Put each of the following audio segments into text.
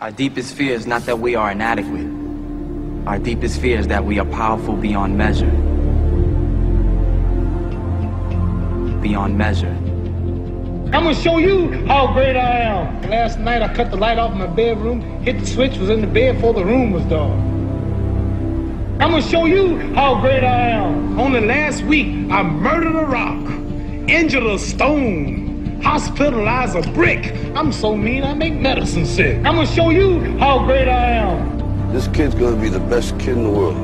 Our deepest fear is not that we are inadequate. Our deepest fear is that we are powerful beyond measure. Beyond measure. I'm gonna show you how great I am. Last night I cut the light off in my bedroom, hit the switch, was in the bed before the room was dark. I'm gonna show you how great I am. Only last week I murdered a rock, injured a stone, hospitalized a brick. I'm so mean I make medicine sick. I'm gonna show you how great I am. This kid's gonna be the best kid in the world.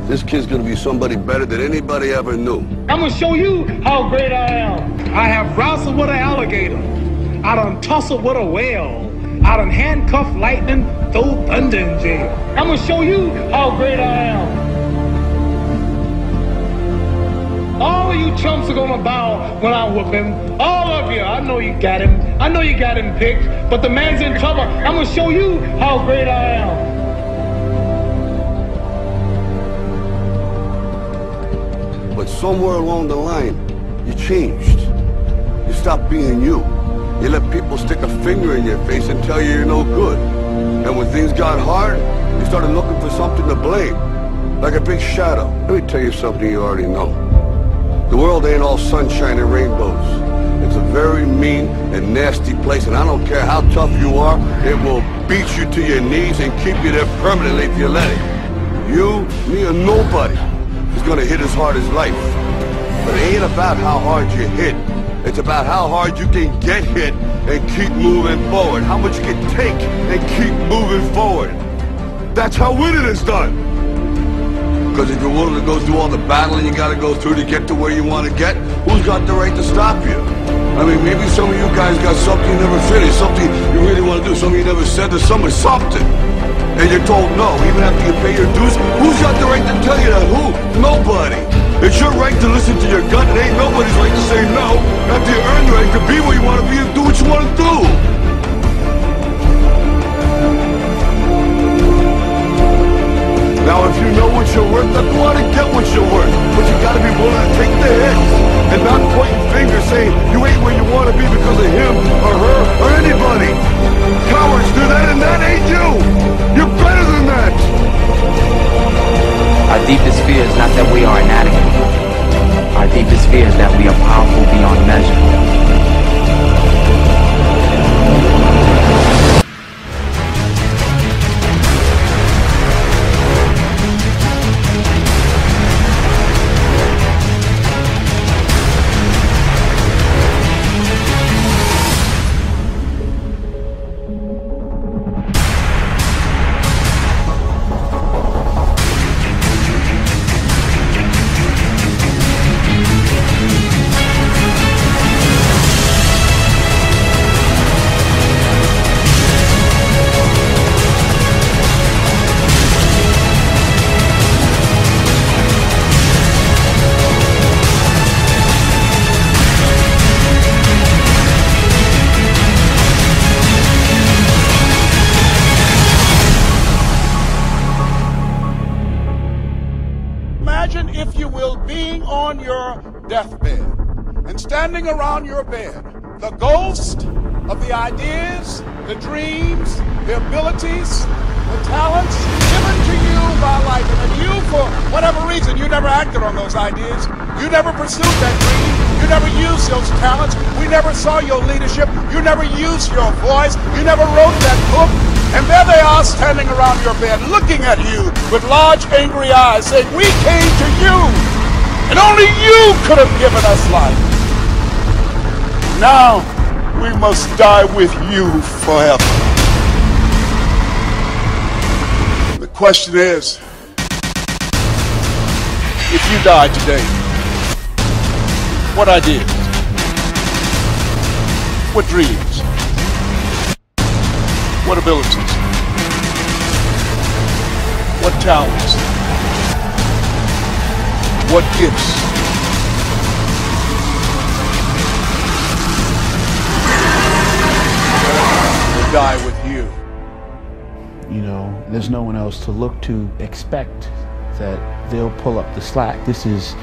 This kid's gonna be somebody better than anybody ever knew. I'm gonna show you how great I am. I have wrestled with an alligator. I done tussled with a whale. I done handcuffed lightning, throw thunder in jail. I'm gonna show you how great I am. All of you chumps are gonna bow when I whoop him. All of you. I know you got him. I know you got him picked, but the man's in trouble. I'm gonna show you how great I am. But somewhere along the line, you changed. You stopped being you. You let people stick a finger in your face and tell you you're no good. And when things got hard, you started looking for something to blame, like a big shadow. Let me tell you something you already know. The world ain't all sunshine and rainbows. It's a very mean and nasty place, and I don't care how tough you are, it will beat you to your knees and keep you there permanently if you let it. You, me, or nobody is gonna hit as hard as life. But it ain't about how hard you hit. It's about how hard you can get hit and keep moving forward. How much you can take and keep moving forward. That's how winning is done. Because if you're willing to go through all the battling you gotta go through to get to where you want to get, who's got the right to stop you? I mean, maybe some of you guys got something you never finished, something you really want to do, something you never said to someone, something. And you're told no, even after you pay your dues. Who's got the right to tell you that? Who? Nobody. It's your right to listen to your gut. It ain't nobody's right to say no. After you earn the right to be where you want to be and do what you want to do. Now, if you know what you're worth, then go out and get what you're worth. But you gotta be willing to take the hits and not pointing fingers saying you ain't where you want to be because of him or her or anybody. Cowards do that, and that ain't you. You're better than that. Our deepest fear is not that we are inadequate. Our deepest fear is that we are powerful beyond measure. Imagine, if you will, being on your deathbed and standing around your bed, the ghost of the ideas, the dreams, the abilities, the talents given to you by life, and that you, for whatever reason, you never acted on those ideas, you never pursued that dream, you never used those talents, we never saw your leadership, you never used your voice, you never wrote that book. And there they are standing around your bed looking at you with large angry eyes saying, we came to you and only you could have given us life. Now we must die with you forever. The question is, if you died today, what ideas? What dreams? What abilities? What talents? What gifts? Will die with you. You know, there's no one else to look to expect that they'll pull up the slack. This is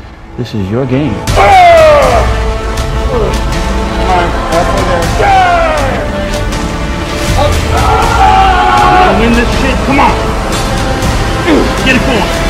your game. Ah! this shit. Come on. Get it going.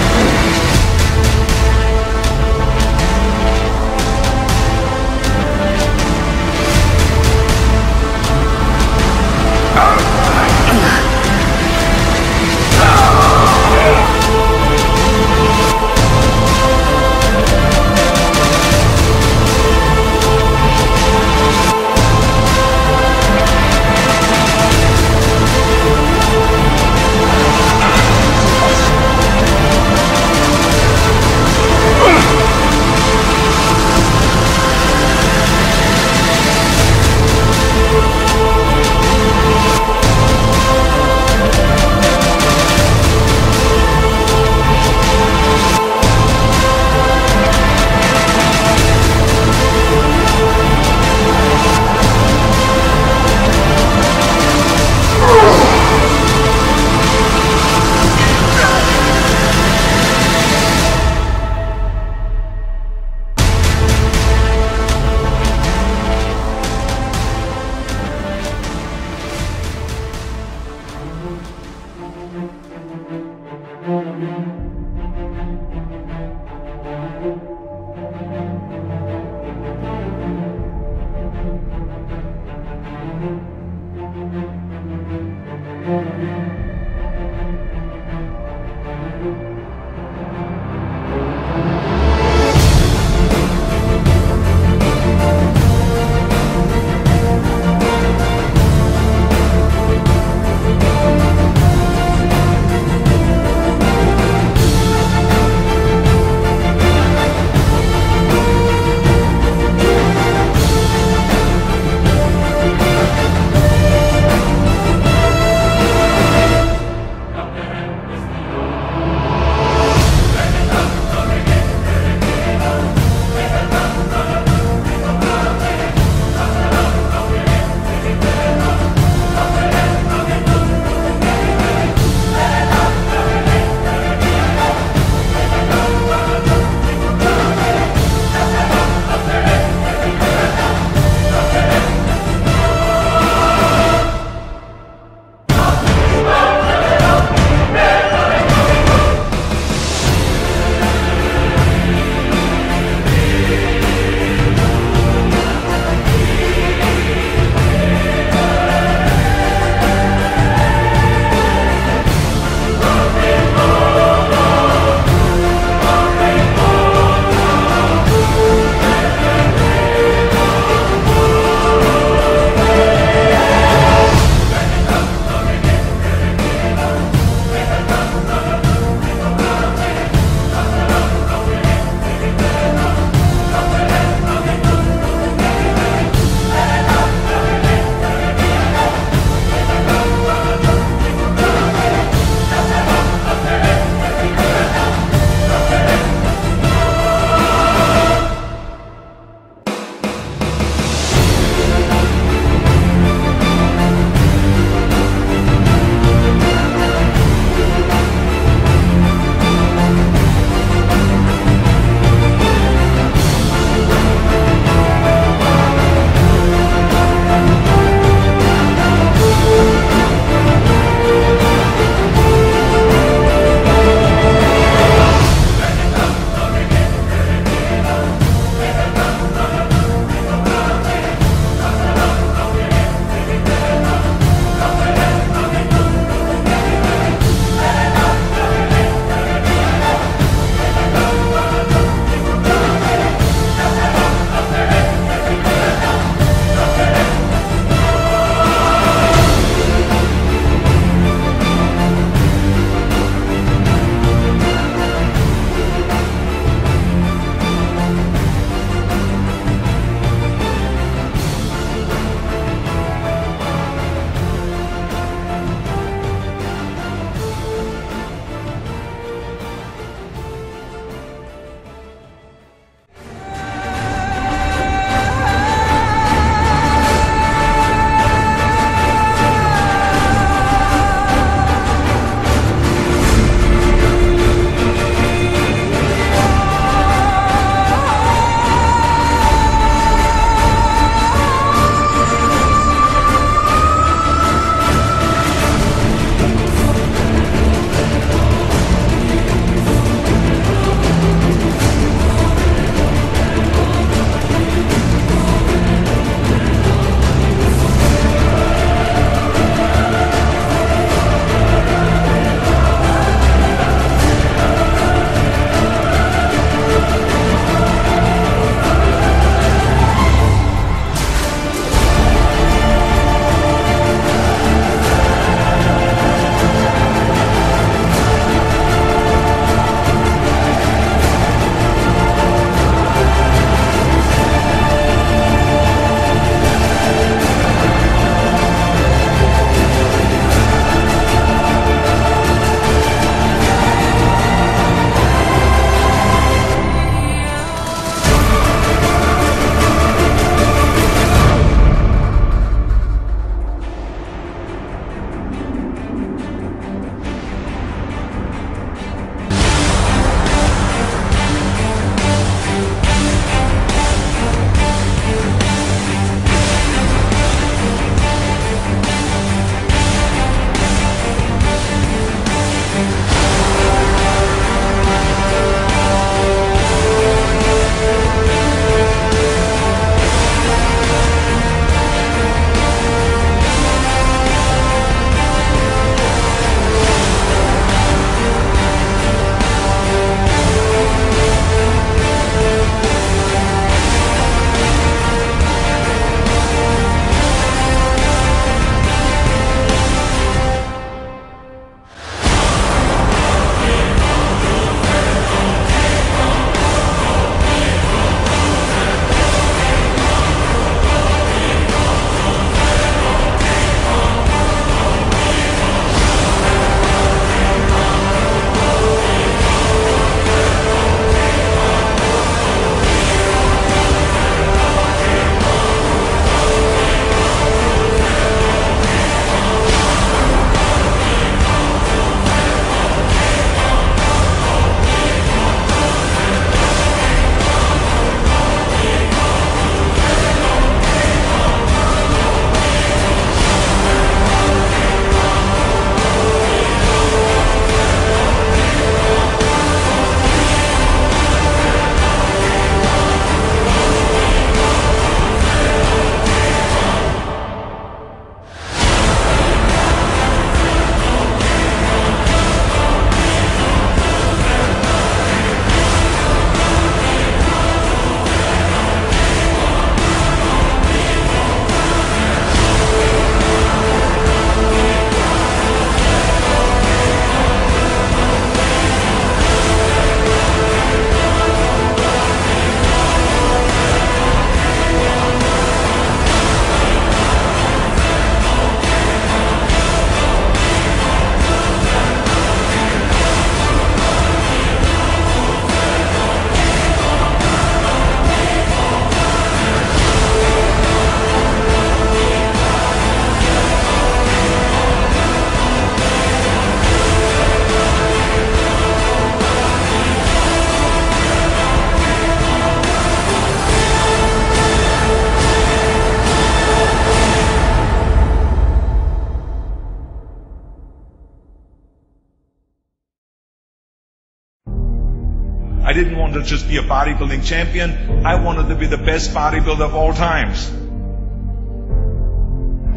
I didn't want to just be a bodybuilding champion. I wanted to be the best bodybuilder of all times.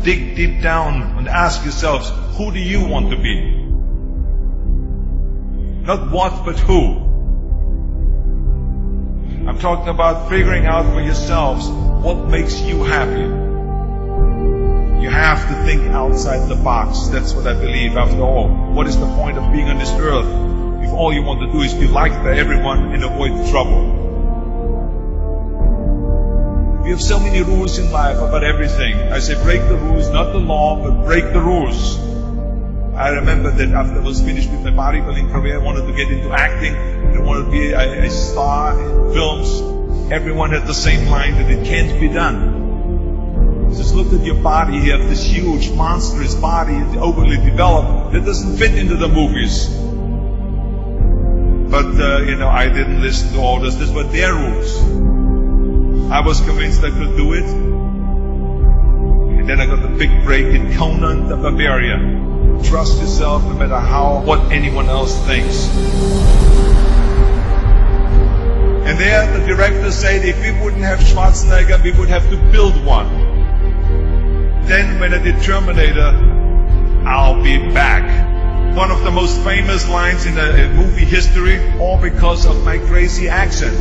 Dig deep down and ask yourselves, who do you want to be? Not what, but who. I'm talking about figuring out for yourselves what makes you happy. You have to think outside the box. That's what I believe. After all, what is the point of being on this earth if all you want to do is be liked by everyone and avoid trouble? We have so many rules in life about everything. I say break the rules, not the law, but break the rules. I remember that after I was finished with my bodybuilding career, I wanted to get into acting. I wanted to be a star in films. Everyone had the same line that it can't be done. Just look at your body. You have this huge, monstrous body, it's overly developed, that doesn't fit into the movies. But, I didn't listen to orders. These were their rules. I was convinced I could do it. And then I got the big break in Conan the Barbarian. Trust yourself no matter what anyone else thinks. And there the director said if we wouldn't have Schwarzenegger, we would have to build one. Then when I did Terminator, I'll be back. One of the most famous lines in movie history, all because of my crazy accent.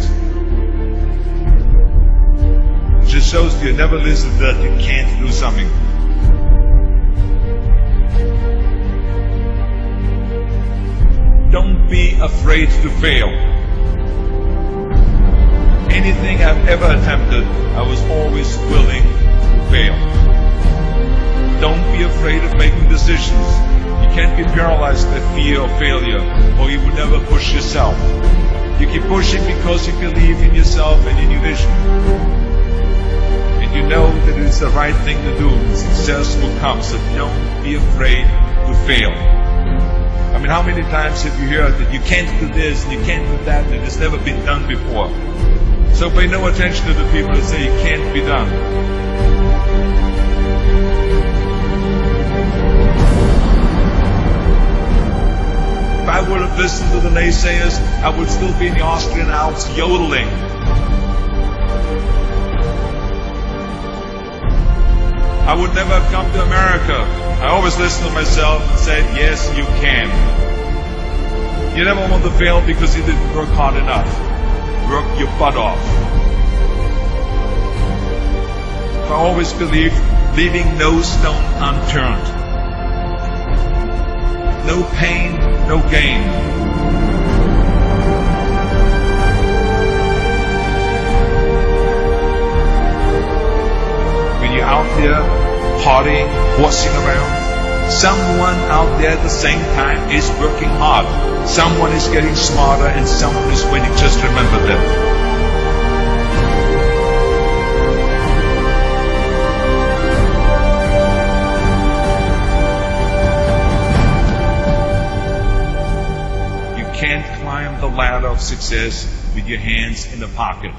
Just shows you never listen to that you can't do something. Don't be afraid to fail. Anything I've ever attempted, I was always willing to fail. Don't be afraid of making decisions. You can't be paralyzed by fear of failure, or you will never push yourself. You keep pushing because you believe in yourself and in your vision. And you know that it's the right thing to do. Success will come, so don't be afraid to fail. I mean, how many times have you heard that you can't do this, and you can't do that, and it's never been done before? So pay no attention to the people that say it can't be done. If I would have listened to the naysayers, I would still be in the Austrian Alps yodeling. I would never have come to America. I always listened to myself and said, yes, you can. You never want to fail because you didn't work hard enough. Work your butt off. I always believed leaving no stone unturned. No pain, no gain. When you're out there partying, horsing around, someone out there at the same time is working hard. Someone is getting smarter and someone is winning. Just remember that. Can't climb the ladder of success with your hands in the pocket.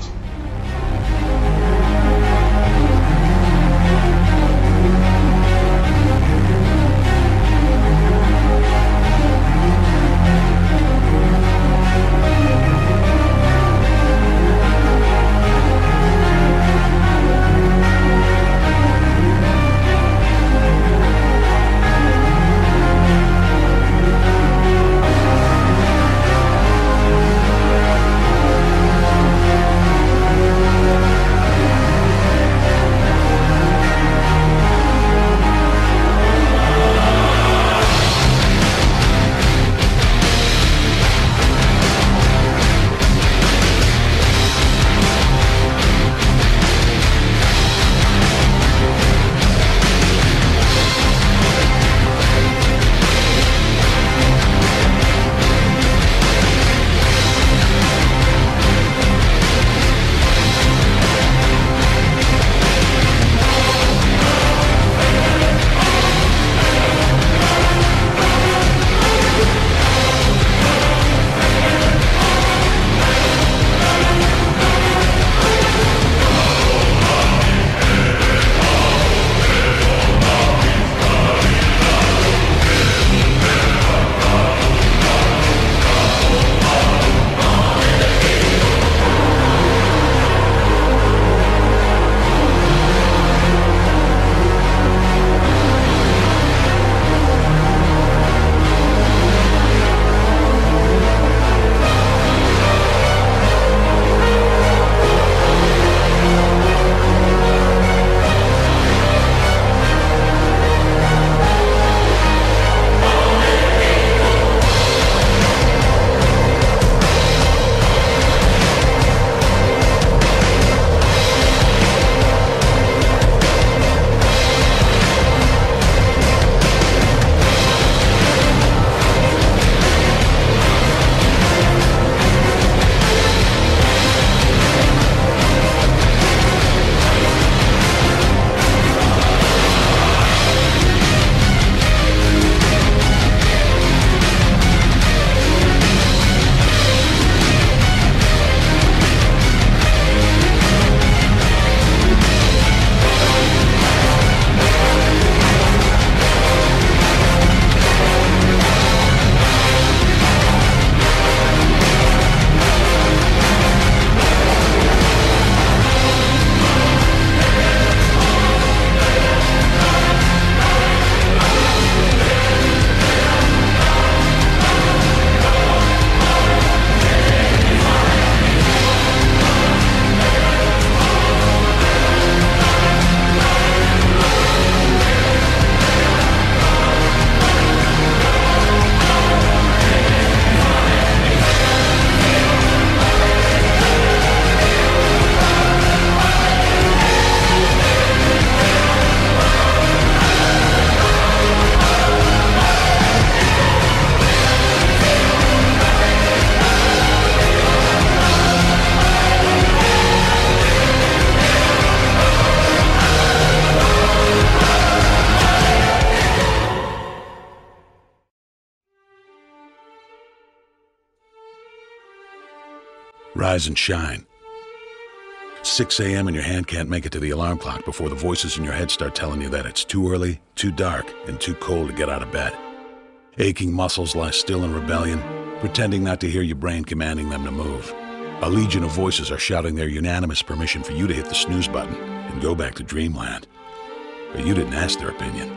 Rise and shine. 6 a.m. and your hand can't make it to the alarm clock before the voices in your head start telling you that it's too early, too dark, and too cold to get out of bed. Aching muscles lie still in rebellion, pretending not to hear your brain commanding them to move. A legion of voices are shouting their unanimous permission for you to hit the snooze button and go back to dreamland. But you didn't ask their opinion.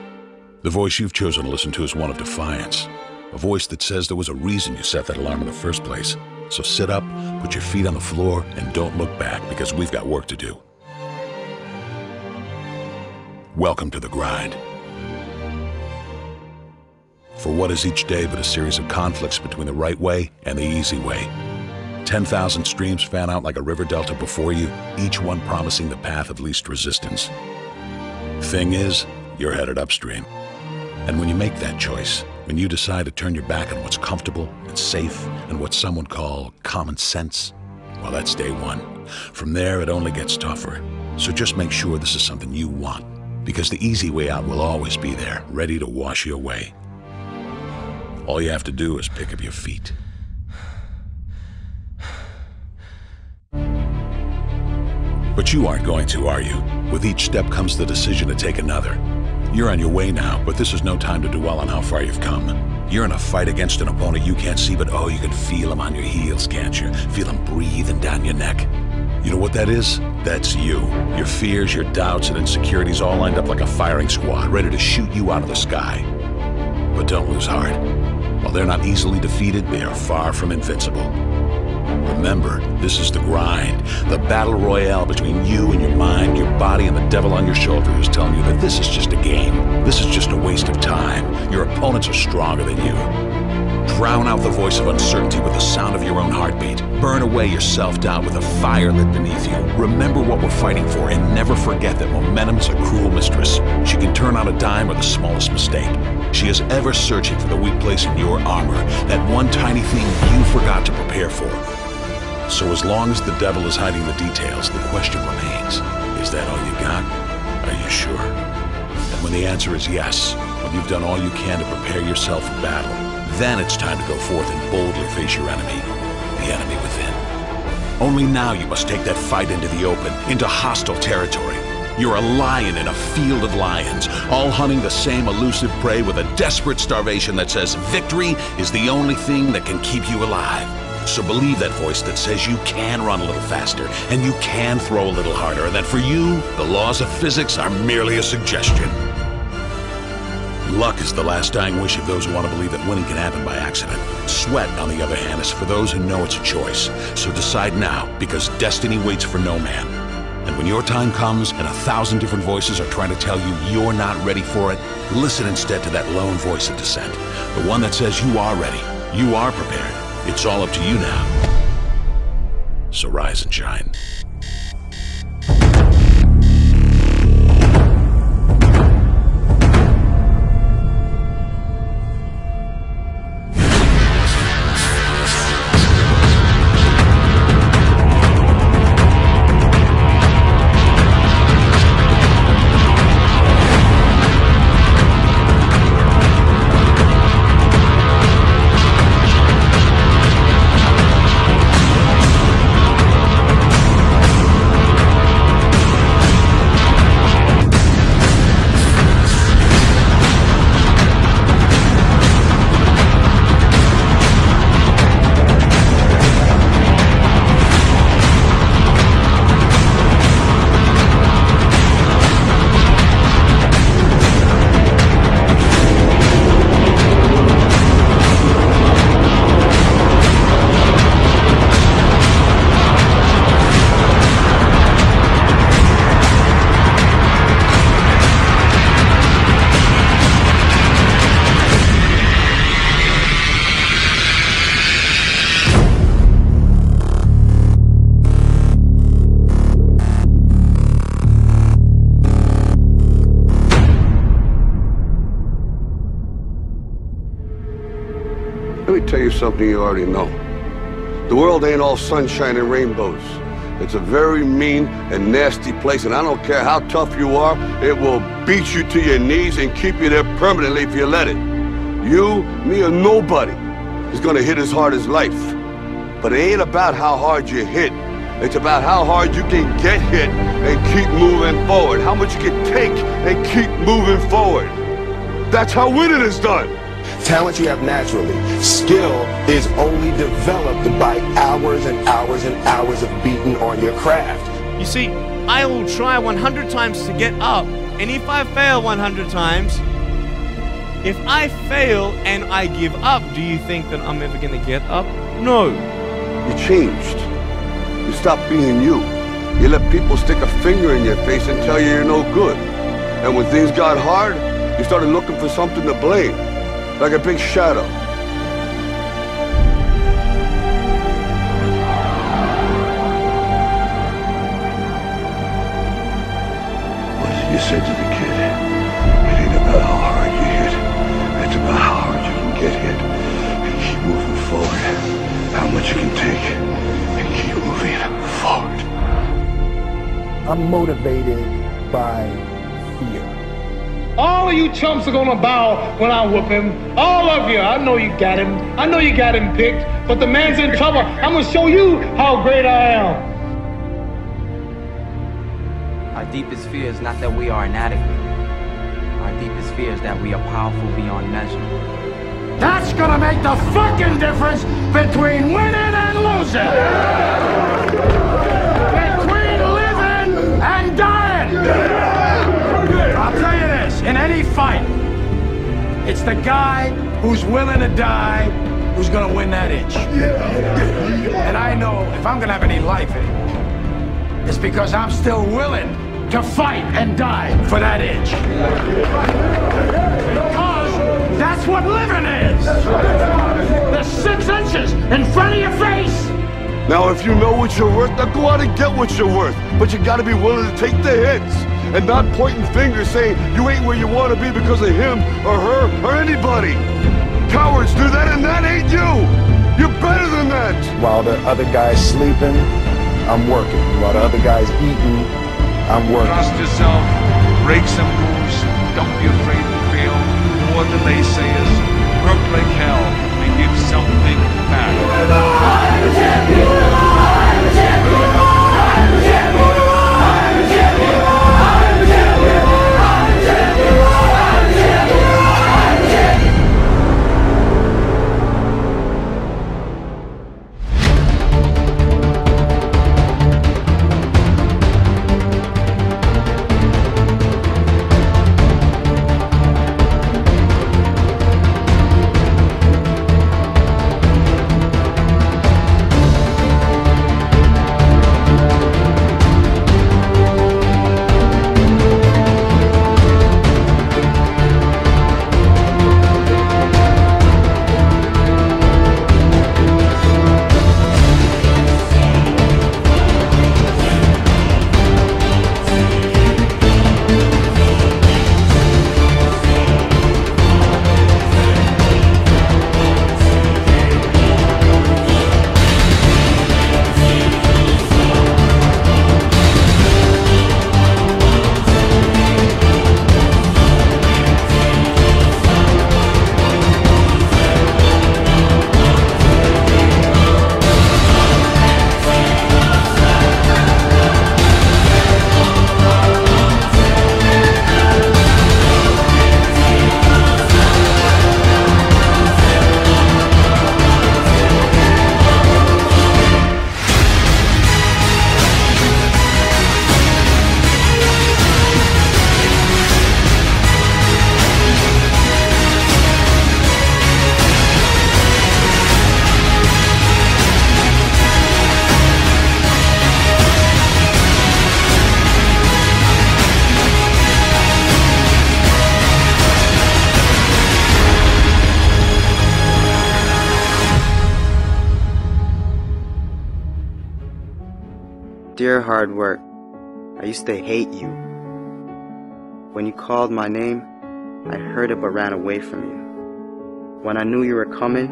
The voice you've chosen to listen to is one of defiance. A voice that says there was a reason you set that alarm in the first place. So sit up, put your feet on the floor, and don't look back, because we've got work to do. Welcome to the grind. For what is each day but a series of conflicts between the right way and the easy way? 10,000 streams fan out like a river delta before you, each one promising the path of least resistance. Thing is, you're headed upstream. And when you make that choice, when you decide to turn your back on what's comfortable and safe and what some would call common sense, well, that's day one. From there, it only gets tougher. So just make sure this is something you want, because the easy way out will always be there, ready to wash you away. All you have to do is pick up your feet. But you aren't going to, are you? With each step comes the decision to take another. You're on your way now, but this is no time to dwell on how far you've come. You're in a fight against an opponent you can't see, but oh, you can feel him on your heels, can't you? Feel him breathing down your neck. You know what that is? That's you. Your fears, your doubts, and insecurities all lined up like a firing squad, ready to shoot you out of the sky. But don't lose heart. While they're not easily defeated, they are far from invincible. Remember, this is the grind, the battle royale between you and your mind, your body, and the devil on your shoulder who's telling you that this is just a game. This is just a waste of time. Your opponents are stronger than you. Drown out the voice of uncertainty with the sound of your own heartbeat. Burn away your self-doubt with a fire lit beneath you. Remember what we're fighting for, and never forget that momentum is a cruel mistress. She can turn on a dime or the smallest mistake. She is ever searching for the weak place in your armor, that one tiny thing you forgot to prepare for. So as long as the devil is hiding the details, the question remains, is that all you got? Are you sure? And when the answer is yes, when you've done all you can to prepare yourself for battle, then it's time to go forth and boldly face your enemy, the enemy within. Only now you must take that fight into the open, into hostile territory. You're a lion in a field of lions, all hunting the same elusive prey with a desperate starvation that says victory is the only thing that can keep you alive. So believe that voice that says you can run a little faster, and you can throw a little harder, and that for you, the laws of physics are merely a suggestion. Luck is the last dying wish of those who want to believe that winning can happen by accident. Sweat, on the other hand, is for those who know it's a choice. So decide now, because destiny waits for no man. And when your time comes and 1,000 different voices are trying to tell you you're not ready for it, listen instead to that lone voice of dissent. The one that says you are ready, you are prepared. It's all up to you now. So rise and shine. Let me tell you something you already know. The world ain't all sunshine and rainbows. It's a very mean and nasty place, and I don't care how tough you are, it will beat you to your knees and keep you there permanently if you let it. You, me, or nobody is gonna hit as hard as life. But it ain't about how hard you hit. It's about how hard you can get hit and keep moving forward. How much you can take and keep moving forward. That's how winning is done. Talent you have naturally. Skill is only developed by hours and hours and hours of beating on your craft. You see, I will try 100 times to get up, and if I fail 100 times, if I fail and I give up, do you think that I'm ever going to get up? No. You changed. You stopped being you. You let people stick a finger in your face and tell you you're no good. And when things got hard, you started looking for something to blame, like a big shadow. What did you say to the kid? It ain't about how hard you hit. It's about how hard you can get hit and keep moving forward. How much you can take and keep moving forward. I'm motivated by fear. All of you chumps are gonna bow when I whoop him. All of you. I know you got him. I know you got him picked. But the man's in trouble. I'm gonna show you how great I am. Our deepest fear is not that we are inadequate. Our deepest fear is that we are powerful beyond measure. That's gonna make the fucking difference between winning and losing. Between living and dying. I'll tell you this, in any fight, it's the guy who's willing to die who's gonna win that inch. And I know if I'm gonna have any life in it, it's because I'm still willing to fight and die for that inch. Because that's what living is. The 6 inches in front of your face. Now, if you know what you're worth, now go out and get what you're worth. But you gotta be willing to take the hits and not pointing fingers saying you ain't where you want to be because of him or her or anybody. Cowards do that, and that ain't you. You're better than that. While the other guy's sleeping, I'm working. While the other guy's eating, I'm working. Trust yourself, break some rules, don't be afraid to fail, ignore the naysayers, work like hell, and give something back. I'm a champion! I'm a champion! I'm a champion! I'm a champion! I'm a champion! I'm a champion! I'm a champion! I'm a champion! Dear hard work, I used to hate you. When you called my name, I heard it but ran away from you. When I knew you were coming,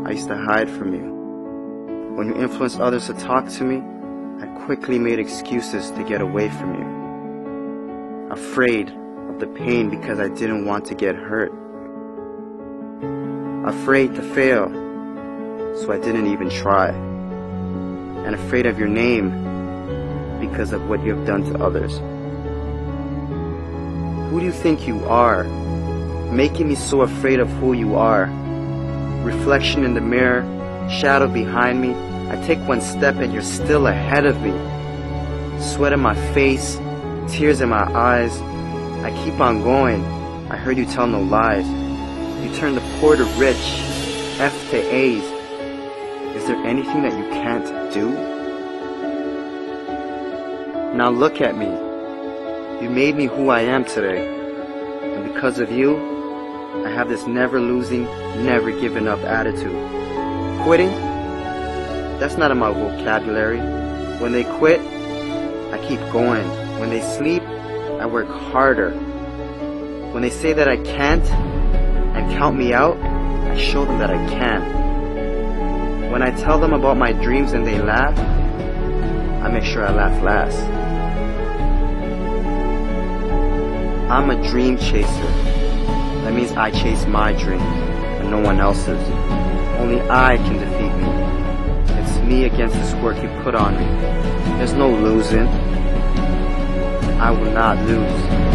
I used to hide from you. When you influenced others to talk to me, I quickly made excuses to get away from you. Afraid of the pain because I didn't want to get hurt. Afraid to fail, so I didn't even try. and afraid of your name because of what you have done to others. Who do you think you are, making me so afraid of who you are? Reflection in the mirror, shadow behind me. I take one step and you're still ahead of me. Sweat in my face, tears in my eyes. I keep on going. I heard you tell no lies. You turn the poor to rich, F to A's. Is there anything that you can't do? Now look at me. You made me who I am today. And because of you, I have this never losing, never giving up attitude. Quitting? That's not in my vocabulary. When they quit, I keep going. When they sleep, I work harder. When they say that I can't and count me out, I show them that I can. When I tell them about my dreams and they laugh, I make sure I laugh last. I'm a dream chaser. That means I chase my dream and no one else's. Only I can defeat me. It's me against this work you put on me. There's no losing. I will not lose.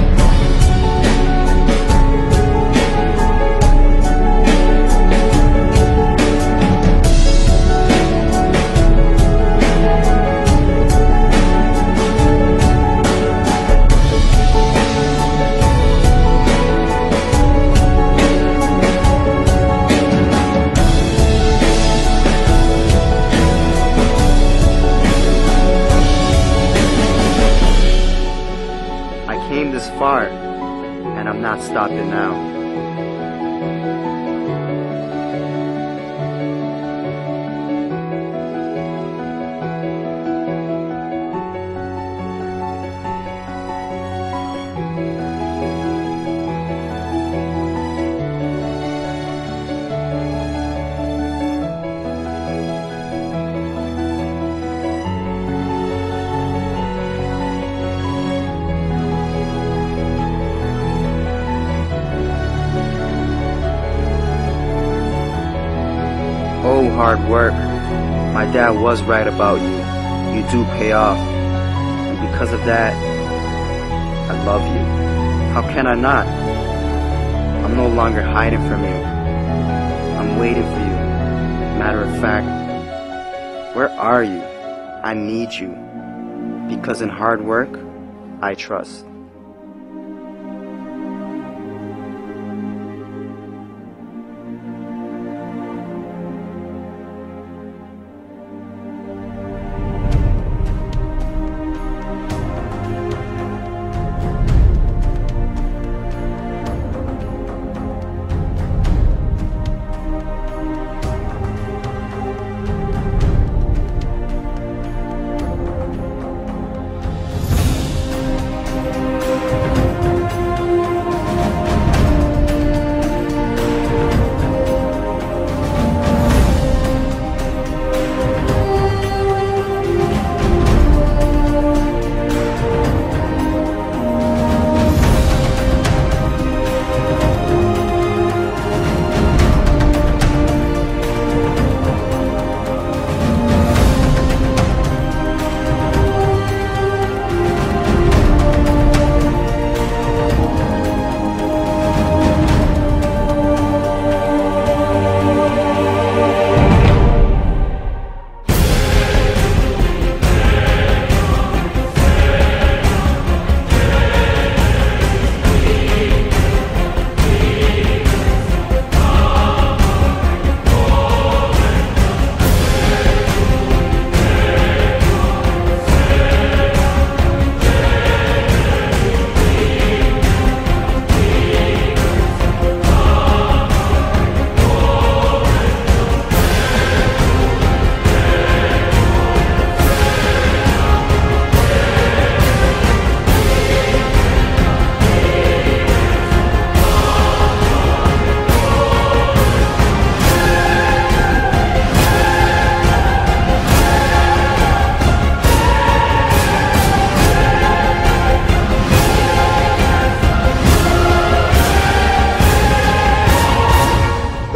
This far, and I'm not stopping now. Oh, hard work. My dad was right about you. You do pay off. And because of that, I love you. How can I not? I'm no longer hiding from you. I'm waiting for you. Matter of fact, where are you? I need you. Because in hard work, I trust.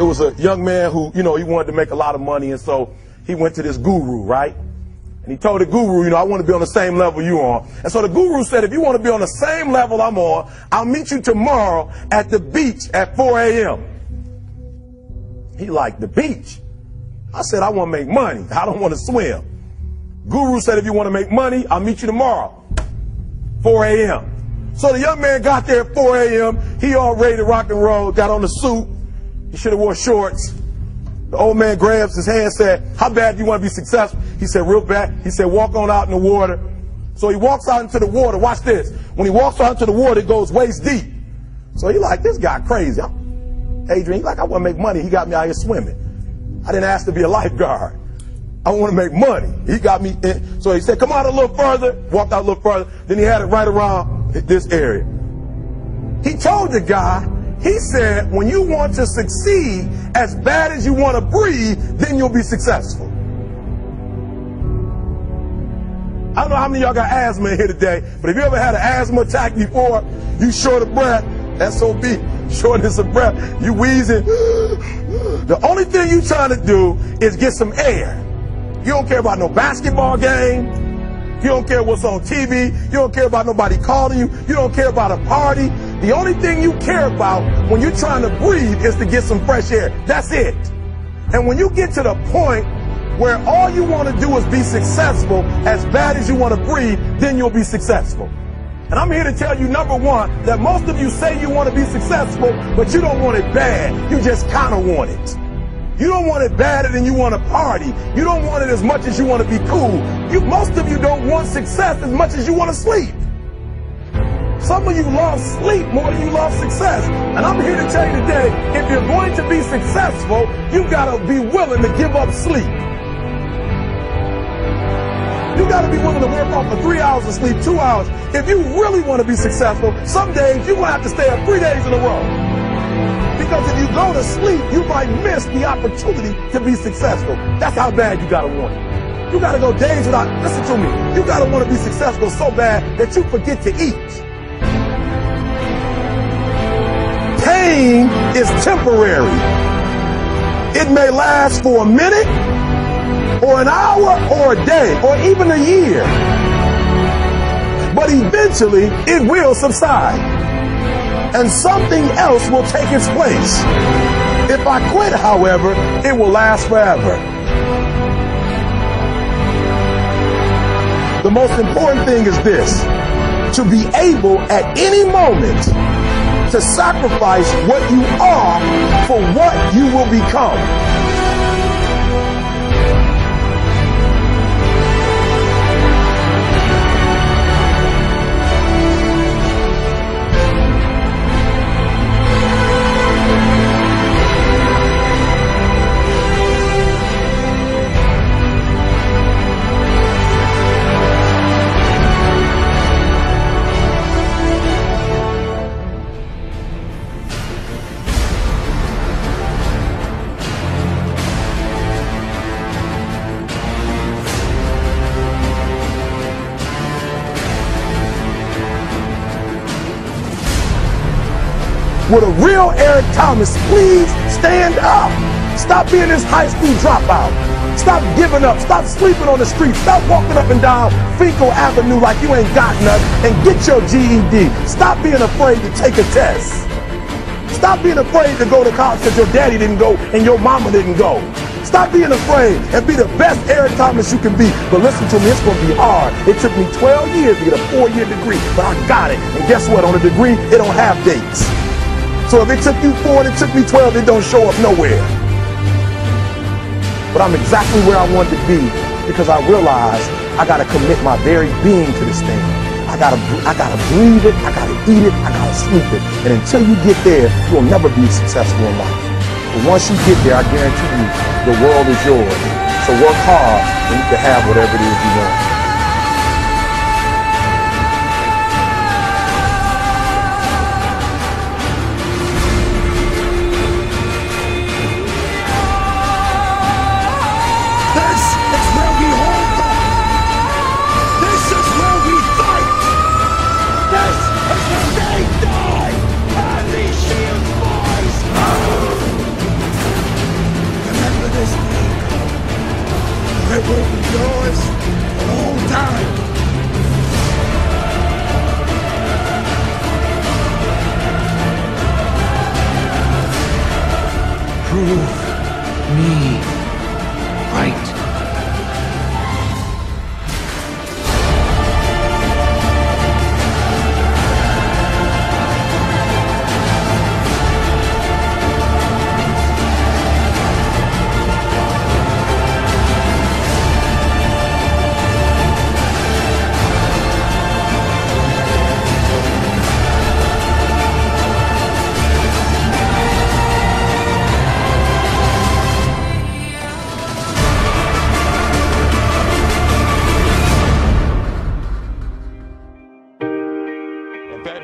was a young man who, he wanted to make a lot of money, and so he went to this guru, right? And he told the guru, you know, I want to be on the same level you are. And so the guru said, if you want to be on the same level I'm on, I'll meet you tomorrow at the beach at 4 a.m. He liked the beach. I said, I want to make money. I don't want to swim. Guru said, if you want to make money, I'll meet you tomorrow, 4 a.m. So the young man got there at 4 a.m. He all ready to rock and roll, got on the suit. He should have wore shorts. The old man grabs his hand and said, how bad do you want to be successful? He said, real bad. He said, walk on out in the water. So he walks out into the water. Watch this. When he walks out into the water, it goes waist deep. So he like, this guy crazy. Adrian, he like, I want to make money. He got me out here swimming. I didn't ask to be a lifeguard. I want to make money. He got me in. So he said, come out a little further. Walked out a little further. Then he had it right around this area. He told the guy, he said, when you want to succeed as bad as you want to breathe, then you'll be successful. I don't know how many of y'all got asthma in here today, but if you ever had an asthma attack before, you short of breath, SOB, shortness of breath, you wheezing. The only thing you trying to do is get some air. You don't care about no basketball game. You don't care what's on TV. You don't care about nobody calling you. You don't care about a party. The only thing you care about when you're trying to breathe is to get some fresh air. That's it. And when you get to the point where all you want to do is be successful as bad as you want to breathe, then you'll be successful. And I'm here to tell you, number one, that most of you say you want to be successful, but you don't want it bad. You just kind of want it. You don't want it badder than you want to party. You don't want it as much as you want to be cool. Most of you don't want success as much as you want to sleep. Some of you love sleep more than you love success. And I'm here to tell you today, if you're going to be successful, you got to be willing to give up sleep. You got to be willing to work off for 3 hours of sleep, 2 hours. If you really want to be successful, some days you're going to have to stay up 3 days in a row. Because if you go to sleep, you might miss the opportunity to be successful. That's how bad you got to want it. You got to go days without, listen to me, you got to want to be successful so bad that you forget to eat. Pain is temporary. It may last for a minute, or an hour, or a day, or even a year. But eventually, it will subside. And something else will take its place. If I quit, however, it will last forever. The most important thing is this: to be able at any moment to sacrifice what you are for what you will become. With a real Eric Thomas, please stand up. Stop being this high school dropout. Stop giving up. Stop sleeping on the street. Stop walking up and down Finkel Avenue like you ain't got nothing, and get your GED. Stop being afraid to take a test. Stop being afraid to go to college because your daddy didn't go and your mama didn't go. Stop being afraid and be the best Eric Thomas you can be. But listen to me, it's going to be hard. It took me 12 years to get a 4-year degree, but I got it. And guess what? On a degree, it don't have dates. So if it took you 4 and it took me 12, it don't show up nowhere. But I'm exactly where I wanted to be because I realized I got to commit my very being to this thing. I gotta breathe it, I gotta eat it, I gotta sleep it. And until you get there, you'll never be successful in life. But once you get there, I guarantee you, the world is yours. So work hard and you can have whatever it is you want. It will be yours. Prove me right.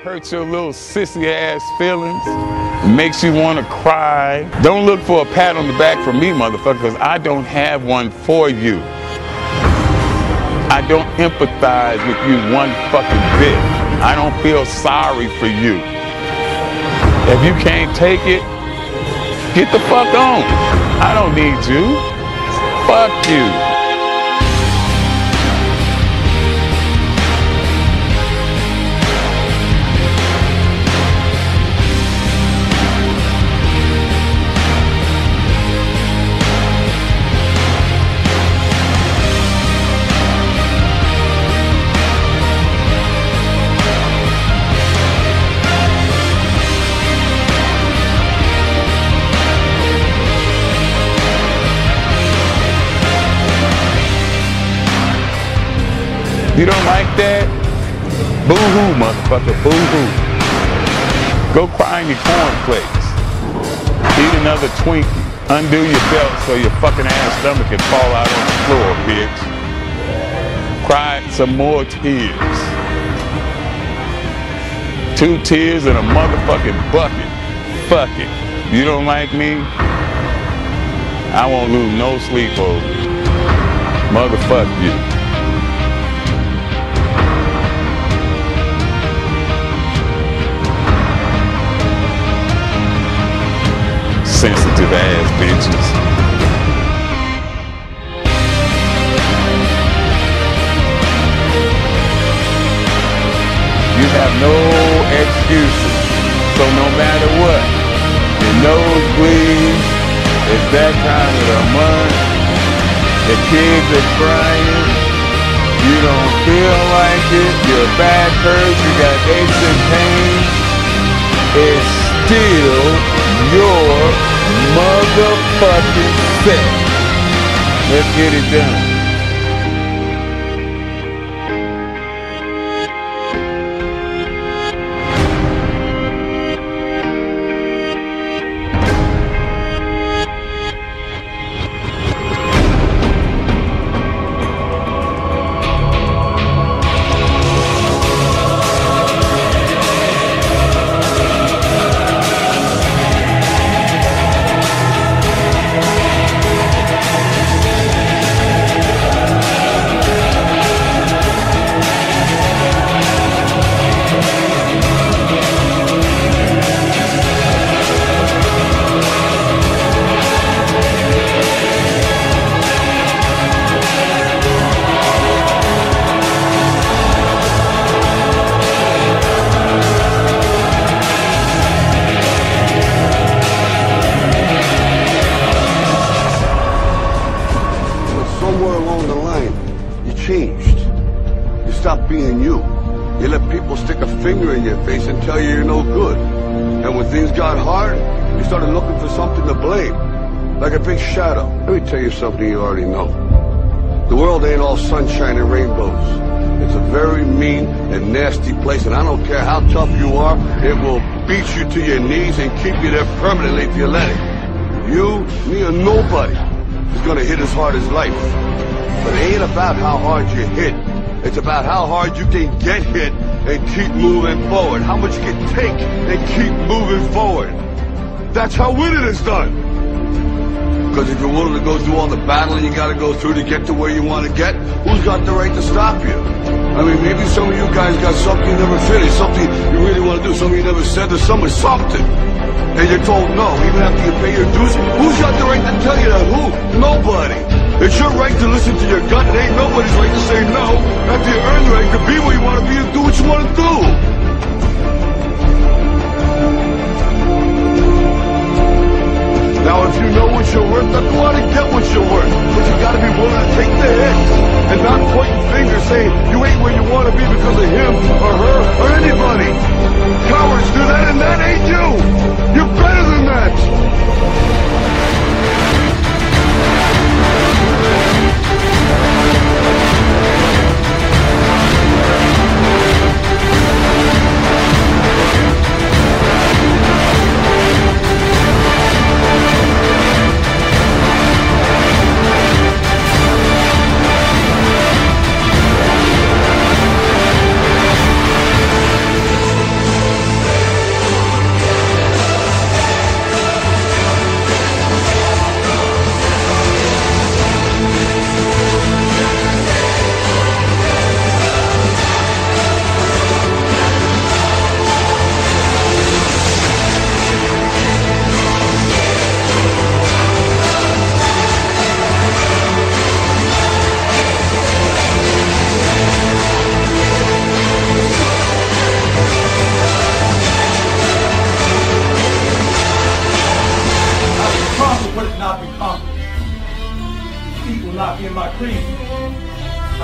Hurts your little sissy ass feelings, makes you want to cry. Don't look for a pat on the back from me, motherfucker, because I don't have one for you. I don't empathize with you one fucking bit. I don't feel sorry for you. If you can't take it, get the fuck on. I don't need you. Fuck you. You don't like that? Boo-hoo, motherfucker, boo-hoo. Go cry in your cornflakes. Eat another Twinkie. Undo your belt so your fucking ass stomach can fall out on the floor, bitch. Cry some more tears. 2 tears in a motherfucking bucket. Fuck it. You don't like me? I won't lose no sleep over you. Motherfuck you. Sensitive ass bitches. You have no excuses. So no matter what, your nose bleeds, it's that time of the month, the kids are crying, you don't feel like it, your back hurts, you got aches and pains, it's still your motherfucking set. Let's get it done. Changed. You stopped being you. You let people stick a finger in your face and tell you you're no good. And when things got hard, you started looking for something to blame. Like a big shadow. Let me tell you something you already know. The world ain't all sunshine and rainbows. It's a very mean and nasty place, and I don't care how tough you are, it will beat you to your knees and keep you there permanently if you let it. You, me, or nobody is gonna hit as hard as life. But it ain't about how hard you hit. It's about how hard you can get hit and keep moving forward. How much you can take and keep moving forward. That's how winning is done. Because if you're willing to go through all the battling you gotta go through to get to where you want to get, who's got the right to stop you? I mean, maybe some of you guys got something you never finished, something you really want to do, something you never said to someone, something. And you're told no, even after you pay your dues. Who's got the right to tell you that? Who? Nobody. It's your right to listen to your gut. It ain't nobody's right to say no. After you earn the right to be where you want to be and do what you want to do. Now, if you know what you're worth, then go out and get what you're worth. But you gotta be willing to take the hits and not pointing fingers saying you ain't where you want to be because of him or her or anybody. Cowards do that, and that ain't you. You're better than that.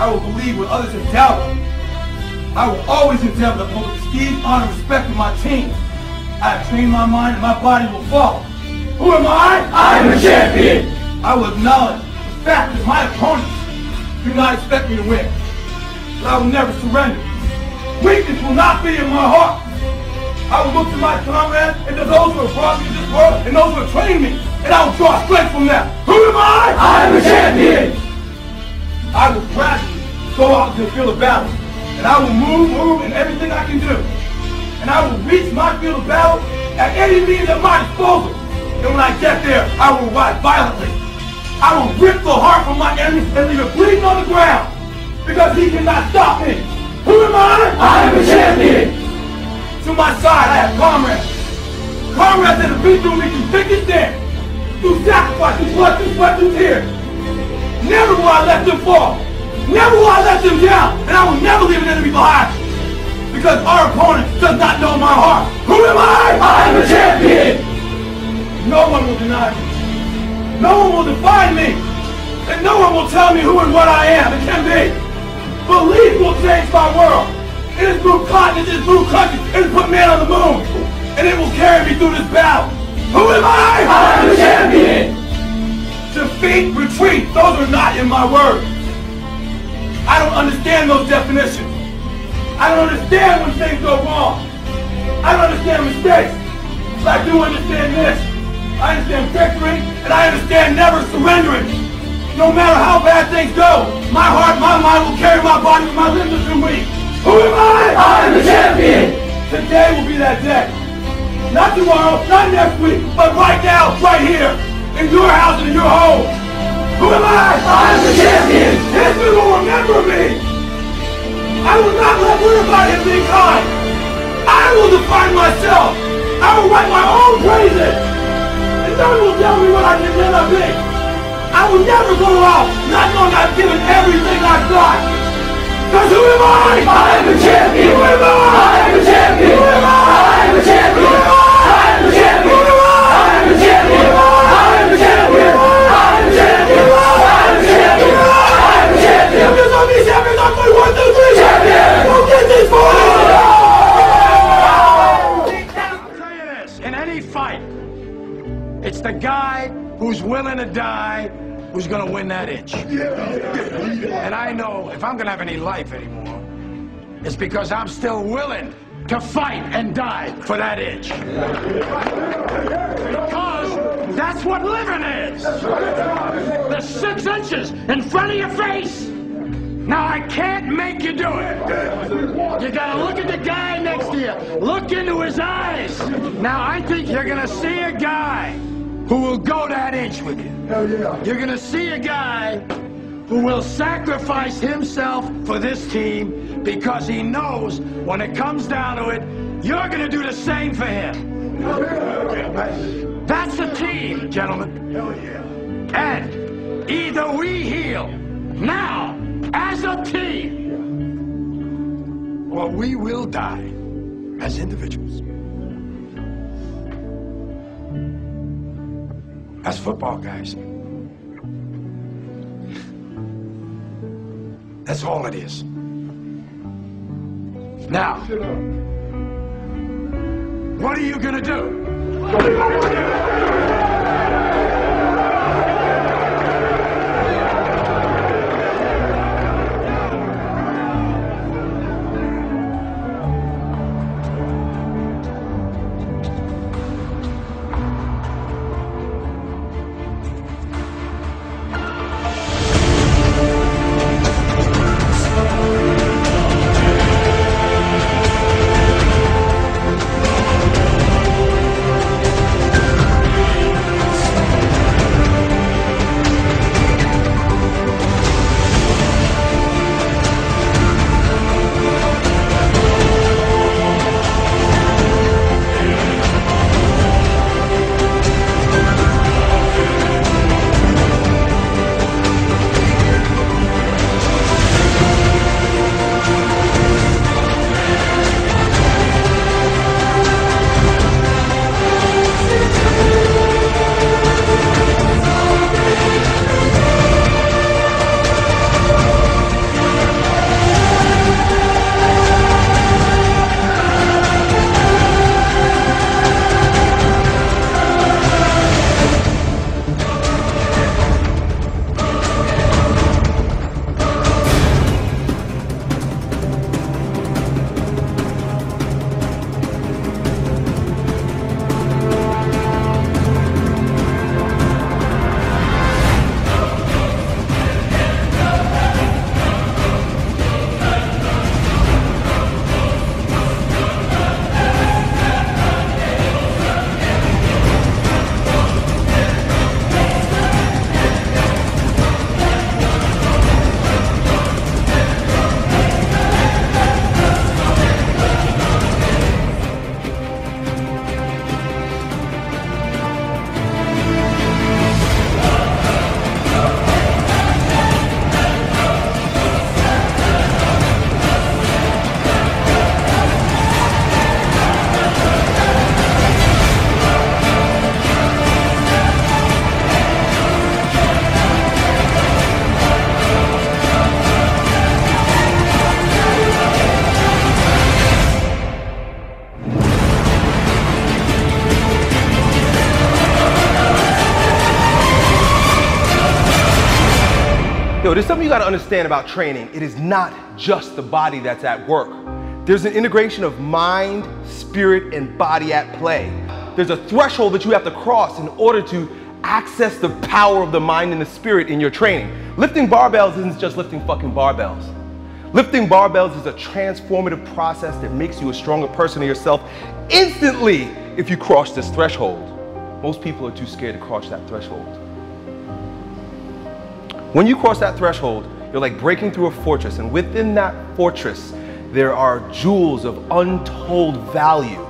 I will believe what others have doubted. I will always endeavor to hold esteem, honor, and respect of my team. I have trained my mind and my body will follow. Who am I? I am a champion. I will acknowledge the fact that my opponents do not expect me to win. But I will never surrender. Weakness will not be in my heart. I will look to my comrades and to those who have brought me to this world and those who have trained me, and I will draw strength from them. Who am I? I am a champion. I will gradually go out into the field of battle, and I will move in everything I can do. And I will reach my field of battle at any means at my disposal. And when I get there, I will ride violently. I will rip the heart from my enemy and leave it bleeding on the ground, because he cannot stop me. Who am I? I am a champion. To my side, I have comrades. Comrades that have been through me through thick and thin, through sacrifice, through blood, through sweat, through tears. Never will I let them fall. Never will I let them down. And I will never leave an enemy behind. Because our opponent does not know my heart. Who am I? I am a champion. No one will deny me. No one will define me. And no one will tell me who and what I am and can be. Belief will change my world. It has moved continents, it has moved countries, it has put man on the moon. And it will carry me through this battle. Who am I? I am a champion. Defeat, retreat, those are not in my words. I don't understand those definitions. I don't understand when things go wrong. I don't understand mistakes. But I do understand this. I understand victory, and I understand never surrendering. No matter how bad things go, my heart, my mind will carry my body with my limbs are weak. Who am I? I am the champion. Today will be that day. Not tomorrow, not next week, but right now, right here. In your house and in your home. Who am I? I am the champion. History will remember me. I will not let worry about him being kind. I will define myself. I will write my own praises. And no one will tell me what I can never be. I will never go out not knowing I've given everything I've got. Because who am I? I am the champion. Who am I? I am the champion. Who am I? I am the champion. Who am I? I am the champion. Who am I? I am the champion. Who am I? In any fight, it's the guy who's willing to die who's gonna win that inch. And I know if I'm gonna have any life anymore, it's because I'm still willing to fight and die for that inch. Because that's what living is. The 6 inches in front of your face. Now, I can't make you do it. You gotta look at the guy next to you. Look into his eyes. Now, I think you're gonna see a guy who will go that inch with you. You're gonna see a guy who will sacrifice himself for this team because he knows when it comes down to it, you're gonna do the same for him. That's the team, gentlemen. And either we heal now as a team, or we will die as individuals. That's football, guys. That's all it is. Now, what are you gonna do? Yo, there's something you gotta understand about training. It is not just the body that's at work. There's an integration of mind, spirit, and body at play. There's a threshold that you have to cross in order to access the power of the mind and the spirit in your training. Lifting barbells isn't just lifting fucking barbells. Lifting barbells is a transformative process that makes you a stronger person of yourself instantly if you cross this threshold. Most people are too scared to cross that threshold. When you cross that threshold, you're like breaking through a fortress, and within that fortress, there are jewels of untold value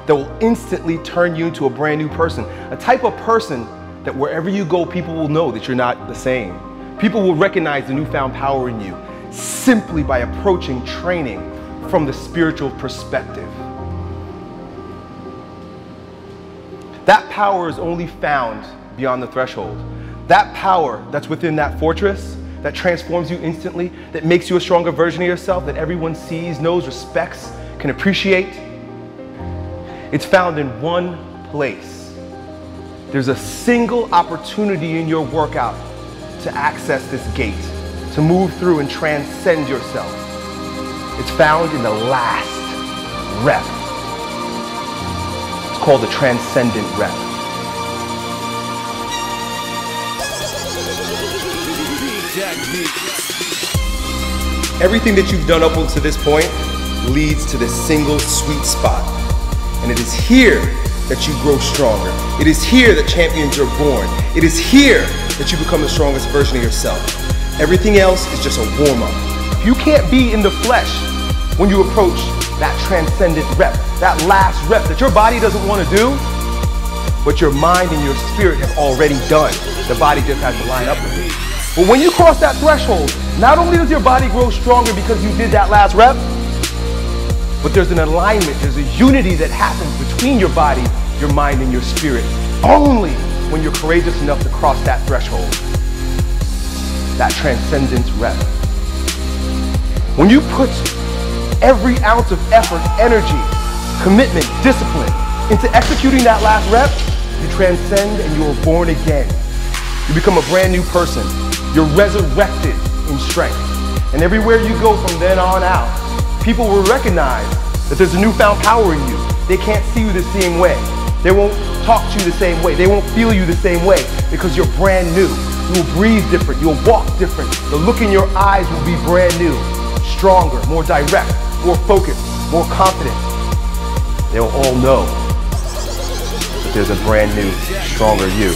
that will instantly turn you into a brand new person. A type of person that wherever you go, people will know that you're not the same. People will recognize the newfound power in you simply by approaching training from the spiritual perspective. That power is only found beyond the threshold. That power that's within that fortress, that transforms you instantly, that makes you a stronger version of yourself, that everyone sees, knows, respects, can appreciate, it's found in one place. There's a single opportunity in your workout to access this gate, to move through and transcend yourself. It's found in the last rep. It's called the transcendent rep. Everything that you've done up to this point leads to this single sweet spot. And it is here that you grow stronger. It is here that champions are born. It is here that you become the strongest version of yourself. Everything else is just a warm-up. If you can't be in the flesh when you approach that transcendent rep, that last rep that your body doesn't want to do, but your mind and your spirit have already done. The body just has to line up with it. But when you cross that threshold, not only does your body grow stronger because you did that last rep, but there's an alignment, there's a unity that happens between your body, your mind, and your spirit. Only when you're courageous enough to cross that threshold, that transcendence rep. When you put every ounce of effort, energy, commitment, discipline into executing that last rep, you transcend and you are born again. You become a brand new person. You're resurrected in strength. And everywhere you go from then on out, people will recognize that there's a newfound power in you. They can't see you the same way. They won't talk to you the same way. They won't feel you the same way because you're brand new. You will breathe different. You'll walk different. The look in your eyes will be brand new. Stronger, more direct, more focused, more confident. They'll all know that there's a brand new, stronger you.